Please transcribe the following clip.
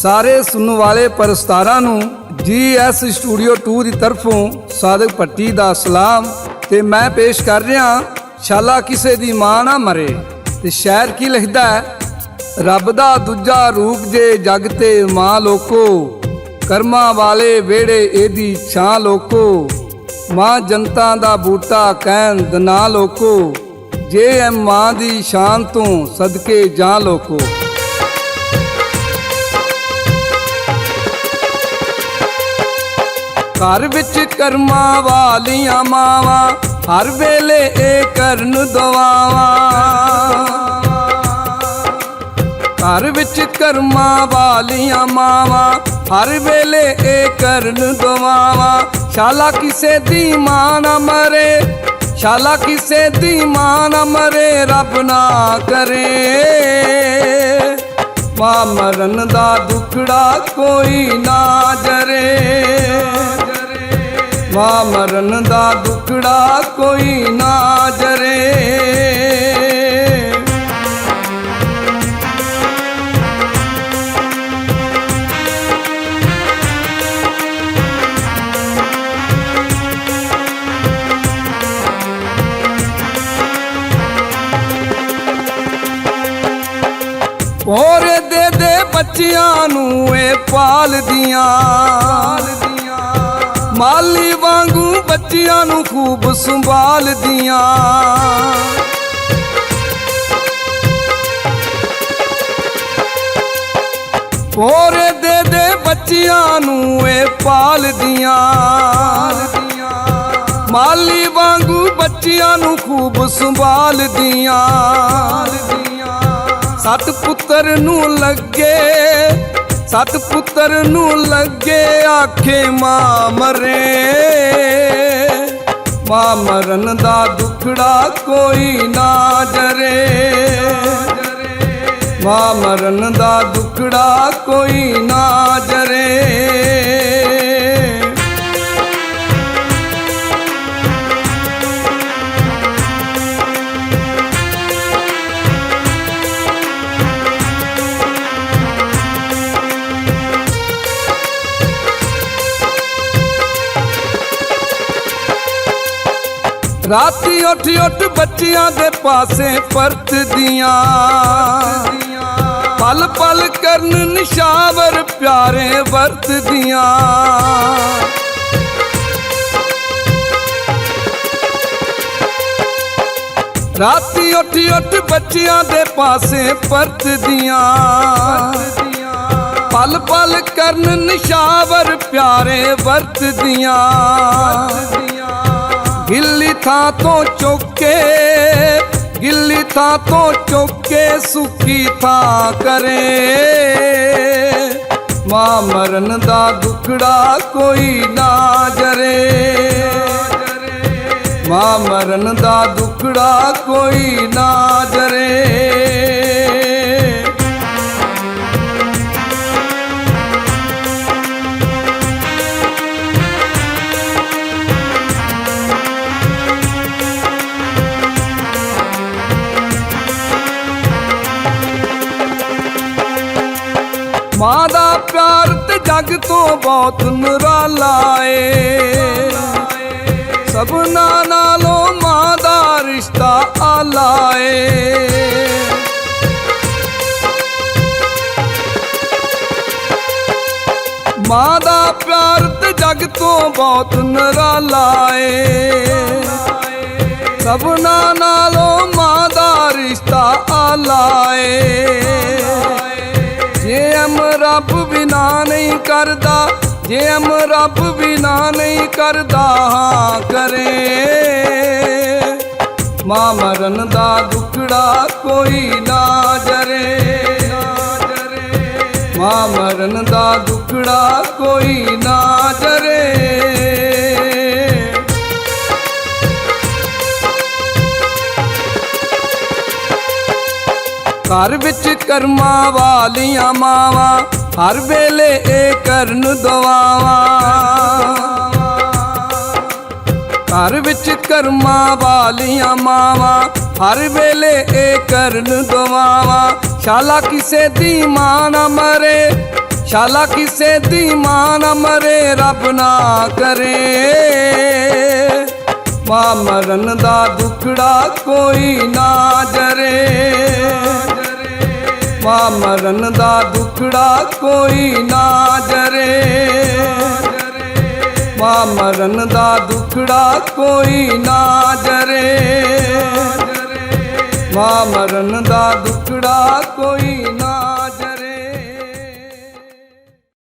ਸਾਰੇ ਸੁਣਨ ਵਾਲੇ ਪਰਸਤਾਰਾਂ ਨੂੰ GS ਸਟੂਡੀਓ 2 ਦੀ ਤਰਫੋਂ ਸਾਦਕ ਭੱਟੀ ਦਾ ਸਲਾਮ। ਤੇ ਮੈਂ ਪੇਸ਼ ਕਰ ਰਿਹਾ ਸ਼ਾਲਾ ਕਿਸੇ ਦੀ ਮਾਂ ਨਾ ਮਰੇ। ਤੇ ਸ਼ਾਇਰ ਕੀ ਲਿਖਦਾ ਹੈ, ਰੱਬ ਦਾ ਦੂਜਾ ਰੂਪ ਜੇ ਜਗ ਤੇ ਮਾਂ ਲੋਕੋ, ਕਰਮਾਂ ਵਾਲੇ ਵਿਹੜੇ ਇਹਦੀ ਛਾਂ ਲੋਕੋ, ਮਾਂ ਜਨਤਾ ਦਾ ਬੂਟਾ ਕਹਿਣ ਦਨਾ ਲੋਕੋ, ਜੇ ਐ ਮਾਂ ਦੀ ਸ਼ਾਨ ਤੋਂ ਸਦਕੇ ਜਾਂ ਲੋਕੋ। ਘਰ ਵਿੱਚ ਕਰਮਾਂ ਵਾਲੀਆਂ ਮਾਵਾਂ, ਹਰ ਵੇਲੇ ਇਹ ਕਰਨ ਦੁਆਵਾਂ। ਘਰ ਵਿੱਚ ਕਰਮਾਂ ਵਾਲੀਆਂ ਮਾਵਾਂ, ਹਰ ਵੇਲੇ ਇਹ ਕਰਨ ਦੁਆਵਾਂ। ਸ਼ਾਲਾ ਕਿਸੇ ਦੀ ਮਾਂ ਨਾ ਮਰੇ, ਸ਼ਾਲਾ ਕਿਸੇ ਦੀ ਮਾਂ ਨਾ ਮਰੇ, ਰੱਬ ਨਾ ਕਰੇ। ਮਾਂ ਮਰਨ ਦਾ ਦੁਖੜਾ ਕੋਈ ਨਾ ਜਰੇ, ਮਾਂ ਮਰਨ ਦਾ ਦੁਖੜਾ ਕੋਈ ਨਾ ਜਰੇ। ਹੋਰ ਦੇ ਬੱਚਿਆਂ ਨੂੰ ਇਹ ਪਾਲਦੀਆਂ, ਮਾਲੀ ਵਾਂਗੂ ਬੱਚਿਆਂ ਨੂੰ ਖੂਬ ਸੰਭਾਲਦੀਆਂ। ਹੋਰ ਦੇ ਬੱਚਿਆਂ ਨੂੰ ਇਹ ਪਾਲਦੀਆਂ, ਮਾਲੀ ਵਾਂਗੂ ਬੱਚਿਆਂ ਨੂੰ ਖੂਬ ਸੰਭਾਲਦੀਆਂ। ਸੱਤ ਪੁੱਤਰ ਨੂੰ ਲੱਗੇ, ਸੱਤ ਪੁੱਤਰ ਨੂੰ ਲੱਗੇ, ਆਖੇ ਮਾਂ ਮਰੇ। ਮਾਂ ਮਰਨ ਦਾ ਦੁਖੜਾ ਕੋਈ ਨਾ ਜਰੇ, ਮਾਂ ਮਰਨ ਦਾ ਦੁਖੜਾ ਕੋਈ ਨਾ ਜਰੇ। ਰਾਤੀ ਉੱਠ ਉੱਠ ਬੱਚਿਆਂ ਦੇ ਪਾਸੇ ਪਰਤਦੀਆਂ, ਪਲ ਪਲ ਕਰਨ ਨਿਸ਼ਾਵਰ ਪਿਆਰੇ ਵਰਤਦੀਆਂ। ਰਾਤੀ ਉੱਠ ਉੱਠ ਬੱਚਿਆਂ ਦੇ ਪਾਸੇ ਪਰਤਦੀਆਂ, ਪਲ ਪਲ ਕਰਨ ਨਿਸ਼ਾਵਰ ਪਿਆਰੇ ਵਰਤਦੀਆਂ। ਗਿੱਲੀ ਥਾਂ ਤੋਂ ਚੁੱਕ ਕੇ, ਗਿੱਲੀ ਥਾਂ ਤੋਂ ਚੁੱਕ ਕੇ ਸੁੱਕੀ ਥਾਂ ਕਰੇ। ਮਾਂ ਮਰਨ ਦਾ ਦੁਖੜਾ ਕੋਈ ਨਾ ਜਰੇ, ਮਾਂ ਮਰਨ ਦਾ ਦੁਖੜਾ ਕੋਈ ਨਾ ਜਰੇ। ਮਾਂ ਦਾ ਪਿਆਰ ਤੇ ਜੱਗ ਤੋਂ ਬਹੁਤ ਨਿਰਾਲਾ ਏ, ਸਭਨਾ ਨਾਲੋਂ ਮਾਂ ਦਾ ਰਿਸ਼ਤਾ ਆਲਾ ਏ। ਮਾਂ ਦਾ ਪਿਆਰ ਤੇ ਜੱਗ ਤੋਂ ਬਹੁਤ ਨਿਰਾਲਾ ਏ, ਸਭਨਾ ਨਾਲੋਂ ਮਾਂ ਦਾ ਰਿਸ਼ਤਾ ਆਲਾ ਏ। ਜੇ ਰੱਬ ਬਿਨਾ ਨਹੀਂ ਕਰਦਾ, ਜੇ ਰੱਬ ਬਿਨਾ ਨਹੀਂ ਕਰਦਾ ਹਾਂ ਕਰੇ। ਮਾਂ ਮਰਨ ਦਾ ਦੁਖੜਾ ਕੋਈ ਨਾ ਜਰੇ, ਮਾਂ ਮਰਨ ਦਾ ਦੁਖੜਾ ਕੋਈ ਨਾ ਜਰੇ। ਘਰ ਵਿੱਚ ਕਰਮਾਂ ਵਾਲੀਆਂ ਮਾਵਾਂ, ਹਰ ਵੇਲੇ ਇਹ ਕਰਨ ਦੁਆਵਾਂ। ਘਰ ਵਿੱਚ ਕਰਮਾਂ ਵਾਲੀਆਂ ਮਾਵਾਂ, ਹਰ ਵੇਲੇ ਇਹ ਕਰਨ ਦੁਆਵਾਂ। ਸ਼ਾਲਾ ਕਿਸੇ ਦੀ ਮਾਂ ਨਾ ਮਰੇ, ਸ਼ਾਲਾ ਕਿਸੇ ਦੀ ਮਾਂ ਨਾ ਮਰੇ ਰੱਬ ਨਾ ਕਰੇ। ਮਾਂ ਮਰਨ ਦਾ ਦੁਖੜਾ ਕੋਈ ਨਾ ਜਰੇ। ਮਾਂ ਮਰਨ ਦਾ ਦੁਖੜਾ ਕੋਈ ਨਾ ਜਰੇ। ਮਾਂ ਮਰਨ ਦਾ ਦੁਖੜਾ ਕੋਈ ਨਾ ਜਰੇ। ਮਾਂ ਮਰਨ ਦਾ ਦੁਖੜਾ ਕੋਈ ਨਾ